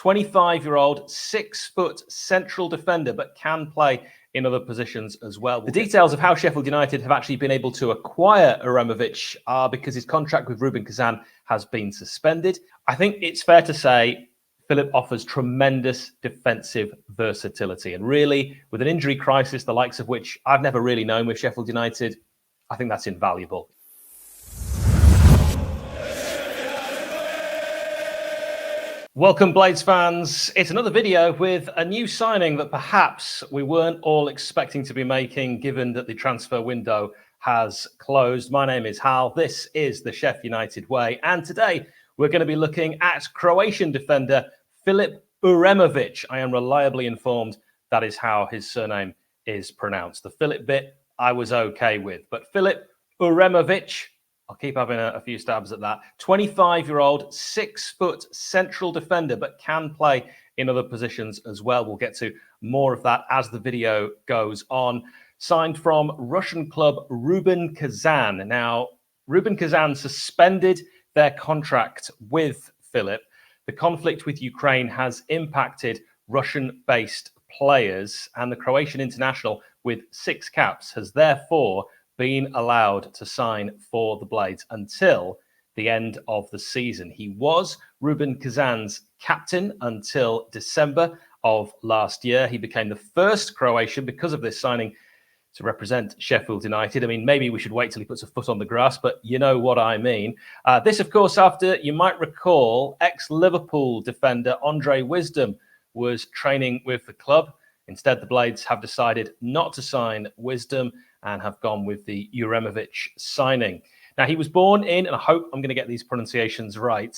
25-year-old, 6-foot central defender, but can play in other positions as well. The details of how Sheffield United have actually been able to acquire Uremovic are because his contract with Rubin Kazan has been suspended. I think it's fair to say Philip offers tremendous defensive versatility. And really, with an injury crisis, the likes of which I've never really known with Sheffield United, I think that's invaluable. Welcome, Blades fans. It's another video with a new signing that perhaps we weren't all expecting to be making, given that the transfer window has closed. My name is Hal. This is the Sheffield United way. And today we're going to be looking at Croatian defender FILIP UREMOVIC. I am reliably informed that is how his surname is pronounced. The Philip bit I was okay with. But FILIP UREMOVIC, I'll keep having a few stabs at that. 25-year-old, 6-foot central defender, but can play in other positions as well. We'll get to more of that as the video goes on. Signed from Russian club Rubin Kazan. Now, Rubin Kazan suspended their contract with Philip. The conflict with Ukraine has impacted Russian-based players, and the Croatian international with 6 caps has therefore been allowed to sign for the Blades until the end of the season. He was Rubin Kazan's captain until December of last year. He became the first Croatian, because of this signing, to represent Sheffield United. I mean, maybe we should wait till he puts a foot on the grass, but you know what I mean. This, of course, after, you might recall, ex-Liverpool defender Andre Wisdom was training with the club. Instead, the Blades have decided not to sign Wisdom and have gone with the Uremovic signing. Now, he was born in, and I hope I'm going to get these pronunciations right,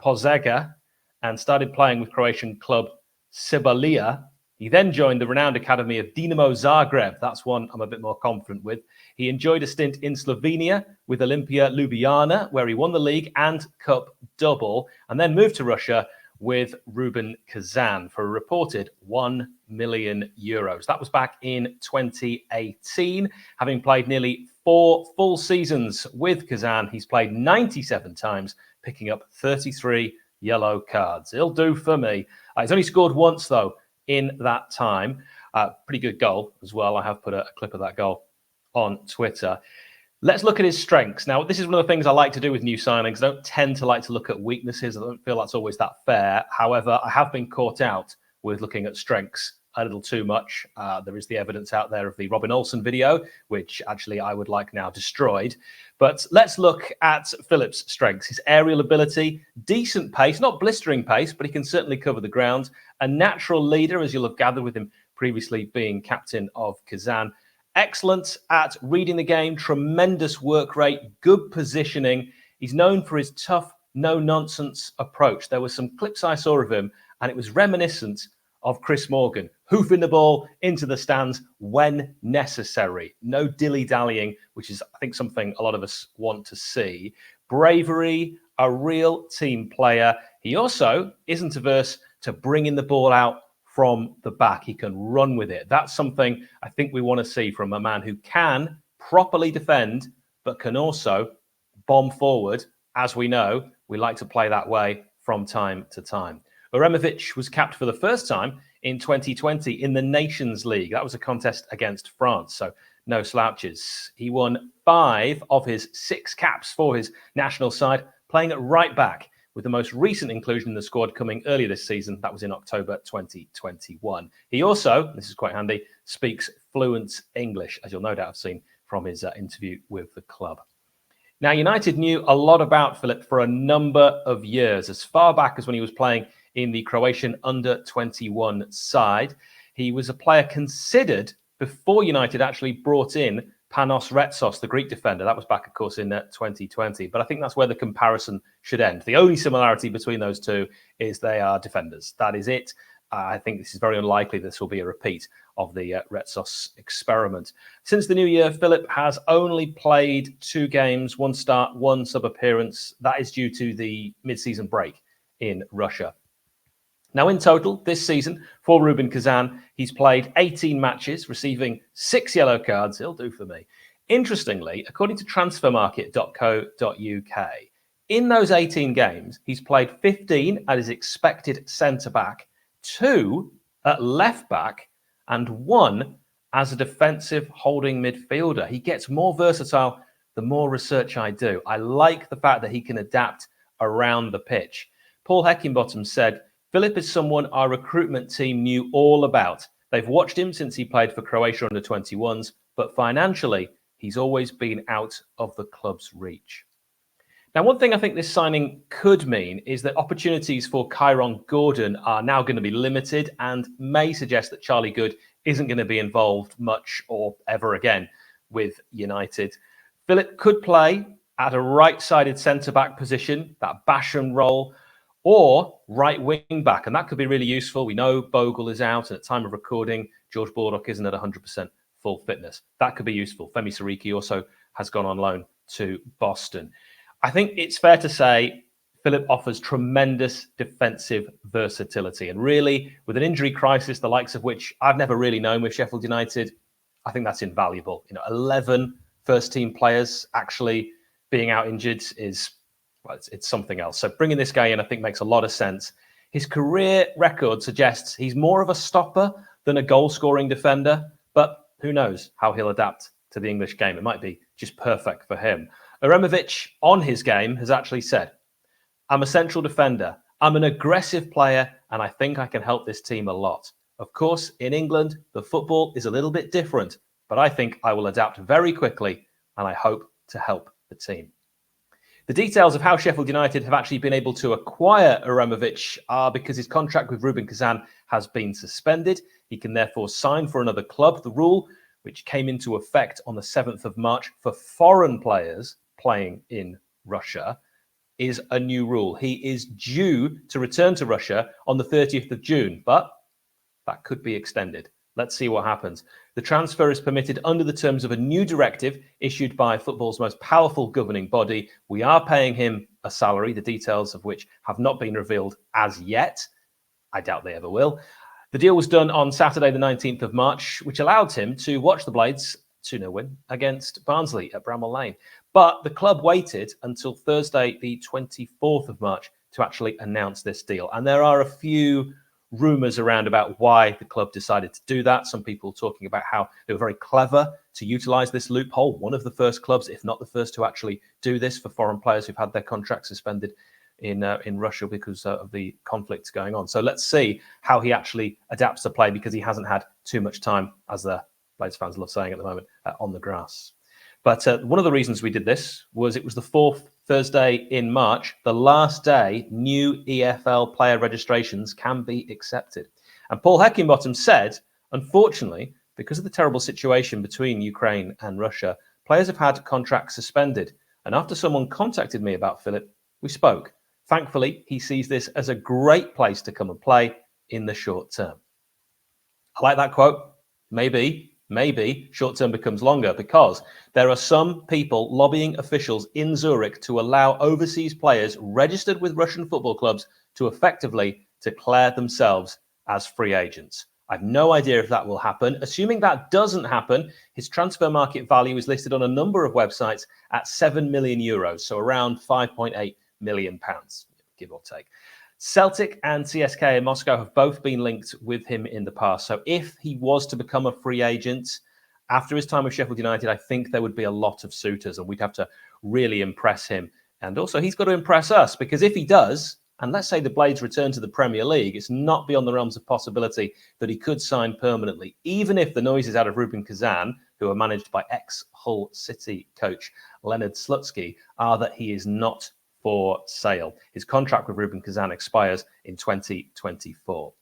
Požega, and started playing with Croatian club 𝐍𝐵𝐵𝐿. He then joined the renowned academy of Dinamo Zagreb. That's one I'm a bit more confident with. He enjoyed a stint in Slovenia with Olimpija Ljubljana, where he won the league and cup double, and then moved to Russia with Rubin Kazan for a reported €1 million. That was back in 2018. Having played nearly 4 full seasons with Kazan, he's played 97 times, picking up 33 yellow cards. He'll do for me. He's only scored once, though, in that time. Pretty good goal as well. I have put a clip of that goal on Twitter. Let's look at his strengths. Now, this is one of the things I like to do with new signings. I don't tend to like to look at weaknesses. I don't feel that's always that fair. However, I have been caught out with looking at strengths a little too much. There is the evidence out there of the Robin Olsen video, which actually I would like now destroyed. But let's look at Philip's strengths. His aerial ability, decent pace, not blistering pace, but he can certainly cover the ground. A natural leader, as you'll have gathered with him previously being captain of Kazan. Excellent at reading the game, tremendous work rate, good positioning. He's known for his tough, no-nonsense approach. There were some clips I saw of him, and it was reminiscent of Chris Morgan, hoofing the ball into the stands when necessary. No dilly-dallying, which is, I think, something a lot of us want to see. Bravery, a real team player. He also isn't averse to bringing the ball out from the back. He can run with it. That's something I think we want to see from a man who can properly defend, but can also bomb forward. As we know, we like to play that way from time to time. Uremovic was capped for the first time in 2020 in the Nations League. That was a contest against France, so no slouches. He won 5 of his 6 caps for his national side, playing at right back, with the most recent inclusion in the squad coming earlier this season. That was in October 2021. He also, this is quite handy, speaks fluent English, as you'll no doubt have seen from his interview with the club. Now, United knew a lot about Philip for a number of years, as far back as when he was playing in the Croatian under-21 side. He was a player considered before United actually brought in Panos Retsos, the Greek defender. That was back, of course, in 2020. But I think that's where the comparison should end. The only similarity between those two is they are defenders. That is it. I think this is very unlikely this will be a repeat of the Retsos experiment. Since the new year, Philip has only played 2 games, 1 start, 1 sub-appearance. That is due to the mid-season break in Russia. Now, in total, this season, for Rubin Kazan, he's played 18 matches, receiving 6 yellow cards. He'll do for me. Interestingly, according to transfermarket.co.uk, In those 18 games, he's played 15 at his expected centre-back, 2 at left-back, and 1 as a defensive holding midfielder. He gets more versatile the more research I do. I like the fact that he can adapt around the pitch. Paul Heckingbottom said, Filip is someone our recruitment team knew all about. They've watched him since he played for Croatia under 21s, but financially, he's always been out of the club's reach. Now, one thing I think this signing could mean is that opportunities for Kyron Gordon are now going to be limited and may suggest that Charlie Goode isn't going to be involved much or ever again with United. Filip could play at a right-sided centre-back position, that Basham role, or right wing-back, and that could be really useful. We know Bogle is out, and at time of recording, George Baldock isn't at 100% full fitness. That could be useful. Femi Siriki also has gone on loan to Boston. I think it's fair to say Filip offers tremendous defensive versatility. And really, with an injury crisis, the likes of which I've never really known with Sheffield United, I think that's invaluable. 11 first-team players actually being out injured is, well, it's something else. So bringing this guy in, I think, makes a lot of sense. His career record suggests he's more of a stopper than a goal-scoring defender, but who knows how he'll adapt to the English game. It might be just perfect for him. Uremovic, on his game, has actually said, I'm a central defender. I'm an aggressive player, and I think I can help this team a lot. Of course, in England, the football is a little bit different, but I think I will adapt very quickly, and I hope to help the team. The details of how Sheffield United have actually been able to acquire Uremovic are because his contract with Rubin Kazan has been suspended. He can therefore sign for another club. The rule, which came into effect on the 7th of March for foreign players playing in Russia, is a new rule. He is due to return to Russia on the 30th of June, but that could be extended. Let's see what happens. The transfer is permitted under the terms of a new directive issued by football's most powerful governing body. We are paying him a salary, the details of which have not been revealed as yet. I doubt they ever will. The deal was done on Saturday, the 19th of March, which allowed him to watch the Blades 2-0 win against Barnsley at Bramall Lane. But the club waited until Thursday, the 24th of March, to actually announce this deal. And there are a few rumours around about why the club decided to do that. Some people talking about how they were very clever to utilise this loophole. One of the first clubs, if not the first, to actually do this for foreign players who've had their contracts suspended in Russia because of the conflicts going on. So let's see how he actually adapts to play, because he hasn't had too much time, as the Blades fans love saying at the moment, on the grass. But one of the reasons we did this was it was the 4th Thursday in March, the last day new EFL player registrations can be accepted. And Paul Heckingbottom said, unfortunately, because of the terrible situation between Ukraine and Russia, players have had contracts suspended. And after someone contacted me about Filip, we spoke. Thankfully, he sees this as a great place to come and play in the short term. I like that quote. Maybe short-term becomes longer, because there are some people lobbying officials in Zurich to allow overseas players registered with Russian football clubs to effectively declare themselves as free agents. I've no idea if that will happen. Assuming that doesn't happen, his transfer market value is listed on a number of websites at €7 million, so around £5.8 million, give or take. Celtic and CSKA in Moscow have both been linked with him in the past. So if he was to become a free agent after his time with Sheffield United, I think there would be a lot of suitors, and we'd have to really impress him. And also, he's got to impress us, because if he does, and let's say the Blades return to the Premier League, it's not beyond the realms of possibility that he could sign permanently, even if the noises out of Rubin Kazan, who are managed by ex-Hull City coach Leonard Slutsky, are that he is not for sale. His contract with Rubin Kazan expires in 2024.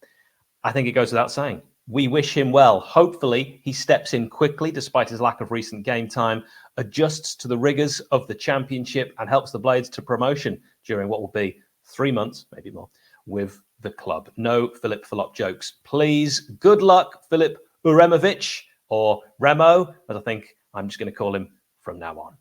I think it goes without saying. We wish him well. Hopefully, he steps in quickly, despite his lack of recent game time, adjusts to the rigours of the Championship, and helps the Blades to promotion during what will be 3 months, maybe more, with the club. No Filip Fulop jokes, please. Good luck, Filip Uremovic, or Remo, as I think I'm just going to call him from now on.